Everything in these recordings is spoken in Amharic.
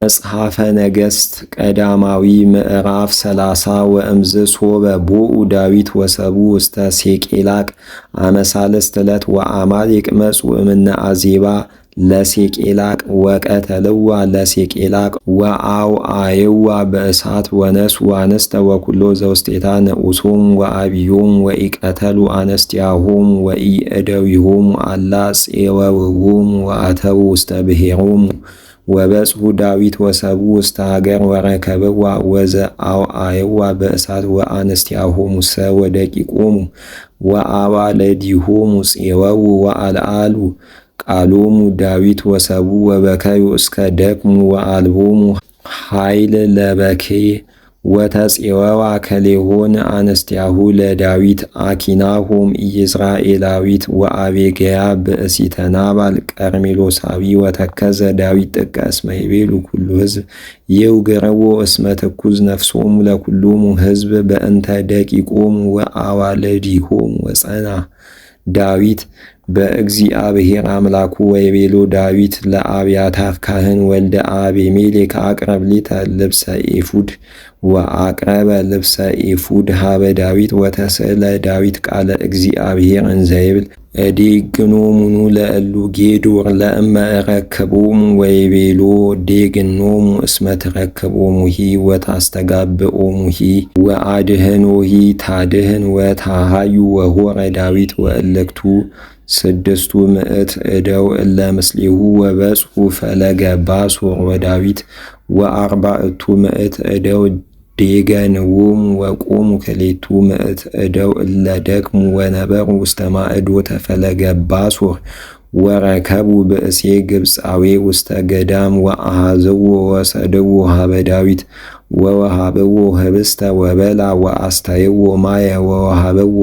መጽሐፈ ነገሥት ቀዳማዊ ምዕራፍ 30 ወእምዝ ሶበ ቦኡ ዳዊት ወሰቡ ውስተ ሴቄላቅ አመሳልስት ዕለት ወአማሌቅ መጹ እምነ አዜባ ለሴቄላቅ ወቀተልዋ ለሴቄላቅ ወአውዓየዋ በእሳት ወነስኡ አንስተ ወኩሎ ዘውስቴታ ንዑሶሙ ወአብዮሙ ወኢቀተሉ አንስቲያሆሙ ወኢእደዊሆሙ አላ ፄወውዎሙ ወአተው ውስተ ብሔሮሙ ወበጽሑ ዳዊት ወሰቡ ውስተ ሀገር ወረከብዋ ወዘአውዓየዋ በእሳት ወአንስቲያሆሙሰ ወደቂቆሙ ወአዋልዲሆሙ ፄወው ወአልዓሉ ቃሎሙ ዳዊት ወሰቡ ወበከዩ እስከ ደክሙ ወአልቦሙ ኃይል ለበክየ ወተፄወዋ ከሌሆን አንስቲያሁ ለዳዊት አኪናሆም ኢይዝራኤላዊት ወአቤግያ ብእሲተ ናባል ቀርሜሎሳዊ ወተከዘ ዳዊት ጥቀ እስመ ይቤሉ ኩሉ ሕዝብ ይውግርዎ እስመ ትኩዝ ነፍሶሙ ለኩሎሙ ሕዝብ በእንተ ደቂቆሙ ወአዋልዲሆሙ ወጸና ዳዊት በእግዚአብሔር አምላኩ ወይቤሎ ዳዊት ለአብያታር ካህን ወልደ አቤሜሌክ አቅረብ ሊተ ልብሰ ኤፉድ ወአቅረበ ልብሰ ኤፉድ ሀበ ዳዊት ወተስእለ ዳዊት ቃለ እግዚአብሔር እንዘይብል እዴግኖሙኑ ለእሉ ጌዶር ለእመ እረክቦሙ ወይቤሎ ዴግኖሙ እስመ ትረክቦሙሂ ወታስተጋብኦሙሂ ወአድህኖሂ ታድህን ወታሃዩ ወሆረ ዳዊት ወእልክቱ 600 እደው እለ ምስሌሁ ወበጽሑ ፈለገ ባሶር ወዳዊት ወ400 እደው ዴገንዎሙ ወቆሙ 200 እደው እለ ደክሙ ወነበሩ ውስተ ማዕዶተ ፈለገ ባሶር ወረከቡ ብእሴ ግብፃዊ ውስተ ገዳም ወአሃዘዎ ወሰደዎ ሀበ ዳዊት ወወሃበዎ ህብስተ ወበላ ወአስተየዎ ማየ ወወሃበዎ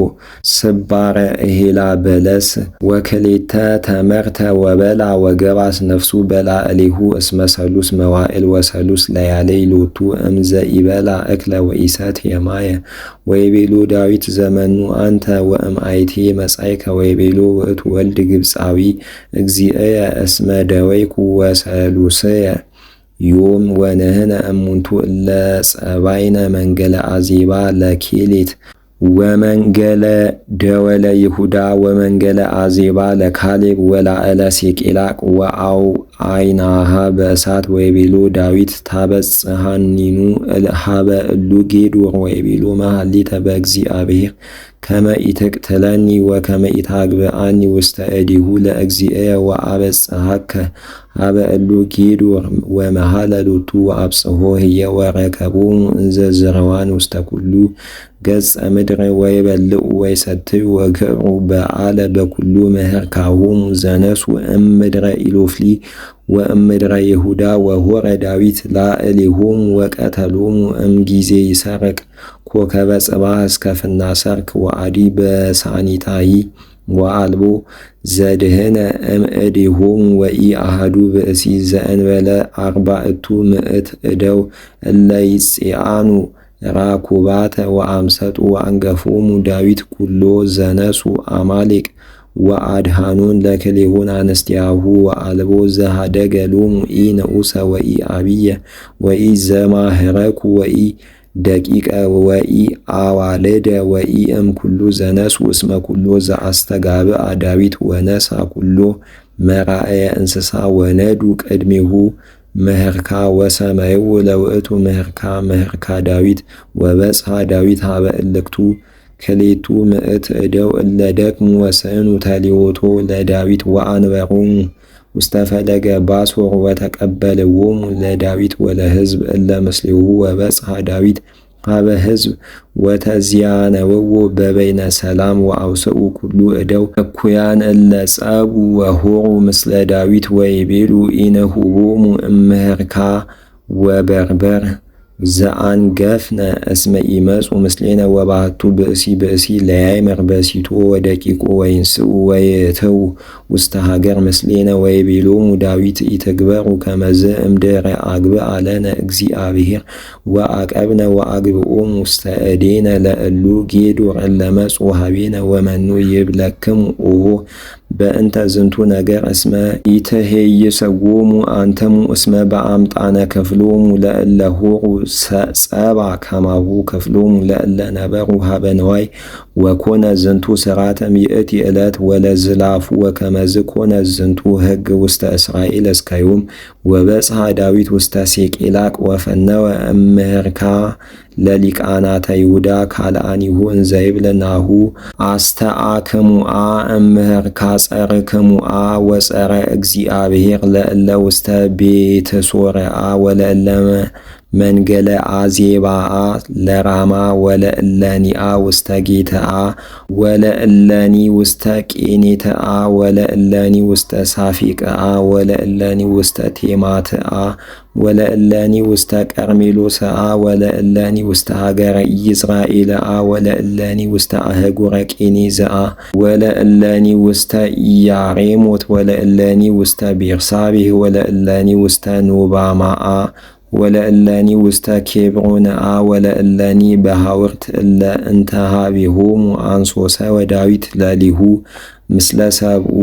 ስባረ እሄላ በለስ ወክሌተ ተመርተ ወበላ ወገባስ ነፍሱ በላ እሊሁ እስመ ሰሉስ መዋዕል ወሰሉስ ለያለይ ሎቱ እምዘ ኢበላ እክለ ወኢሰት የማየ ወይቤሎ ዳዊት ዘመኑ አንተ ወእምአይቴ መጻይከ ወይቤሎ ውእቱ ወልድ ግብፃዊ እግዚእየ እስመ ደወይኩ ወሰሉስየ ዮም ወነህነ እሙንቱ እለ ጸባይነ መንገለ አዜባ ለኬሌት ወመንገለ ደወለ ይሁዳ ወመንገለ አዜባ ለካሌብ ወላዕለ ሴቄላቅ ወአውዓይናሃ በእሳት ወይቤሎ ዳዊት ታበጽሐኒኑ ሀበ እሉ ጌዶር ወይቤሎ መሃሊተ በእግዚአብሔር ከመ ኢትቅትለኒ ወከመ ኢታግብአኒ ውስተ እዴሁ ለእግዚእየ ወአበጽሐከ ሀበ እሉ ጌዶር ወመሃለ ሎቱ ወአብጽሖ ህየ ወረከቦሙ እንዘ ዝረዋን ውስተ ኩሉ ገጸ ምድር ወይበልዑ ወይሰትዩ ወግዕሩ በአለ በኩሉ ምህርካሆሙ ዘነሱ እምድረ ኢሎፍሊ ወእምድረ ይሁዳ ወሆረ ዳዊት ላዕሌሆሙ ወቀተሎሙ እምጊዜ ይሰርቅ ኮከበ ጽባህ እስከ ፍናሰርክ ወአዲ በሳኒታሂ ወአልቦ ዘድህነ እምእዴሆሙ ወኢአሐዱ ብእሲ ዘእንበለ 400 እደው እለ ይጽአኑ ራኩባተ ወአምሰጡ ወአንገፎሙ ዳዊት ኩሎ ዘነሱ አማሌቅ ወአድሃኑን ለክሌሆን አንስቲያሁ ወአልቦ ዘሃደገ ሎሙ ኢንኡሰ ወኢአብየ ወኢዘማህረኩ ወኢ ደቂቀ ወኢአዋልደ ወኢእም ኩሉ ዘነሱ እስመ ኩሎ ዘአስተጋብአ ዳዊት ወነሳ ኩሎ መራእየ እንስሳ ወነዱ ቅድሜሁ ምህርካ ወሰመይው ለውእቱ ምህርካ ዳዊት ወበጽሐ ዳዊት ሀበ እልክቱ 200 እደው እለ ደክሙ ወስዕኑ ተሊዮቶ ለዳዊት ወአንበሮሙ ውስተ ፈለገ ባሶር ወተቀበልዎሙ ለዳዊት ወለሕዝብ እለ ምስሌሁ ወበጽሐ ዳዊት ሀበ ሕዝብ ወተዚያነውዎ በበይነ ሰላም ወአውስኡ ኩሉ እደው እኩያን እለ ጸቡ ወሆሩ ምስለ ዳዊት ወይቤሉ ኢነሁቦሙ እምህርካ ወበርበር ዘአንገፍነ እስመ ኢመጹ ምስሌነ ወባህቱ ብእሲ ለያይመር በሲቶ ወደቂቆ ወይንስኡ ወይእትው ውስተ ሀገር ምስሌነ ወይቤሎሙ ዳዊት ኢትግበሩ ከመዝ እምድኅረ አግብአ ለነ እግዚአብሔር ወአቀብነ ወአግብኦሙ ውስተ እዴነ ለእሉ ጌዶር እለ መጹ ሀቤነ ወመኑ ይብለክሙ ኦሆ በእንተ ዝንቱ ነገር እስመ ኢትሄይሰዎሙ አንተሙ እስመ በአምጣነ ክፍሎሙ ለእለ ሆሩ ጸባ ከማሁ ክፍሎሙ ለእለ ነበሩ ሀበ ነዋይ ወኮነ ዝንቱ ስርዓተ ሚእቲ ዕለት ወለዝላፉ ወከመዝ ኮነ ዝንቱ ሕግ ውስተ እስራኤል እስከ ዮም ወበጽሐ ዳዊት ውስተ ሴቄላቅ ወፈነወ እምህርካ ለሊቃናተ ይሁዳ ካልአኒሁ እንዘይብል ናሁ አስተአክሙአ እምህርካ ጸርክሙአ ወጸረ እግዚአብሔር ለእለ ውስተ ቤተ ሶርዓ ወለእለ መንገለ አዜባአ ለራማ ወለእለኒአ ውስተ ጌተአ ወለእለኒ ውስተ ቄኔተአ ወለእለኒ ውስተ ሳፊቅአ ወለእለኒ ውስተ ቴማትአ ወለእለኒ ውስተ ቀርሜሎስአ ወለእለኒ ውስተ ሀገረ ኢይዝራኤልአ ወለእለኒ ውስተ አህጉረ ቄኔዝአ ወለእለኒ ውስተ ኢያሬሞት ወለእለኒ ውስተ ቤርሳቤህ ወለእለኒ ውስተ ኖባማአ ወለእለኒ ውስተ ኬብሮንአ ወለእለኒ በሃውርት እለ እንተ ኀቤሆሙ አንሶሰ ወዳዊት ለሊሁ ምስለ ሰብኡ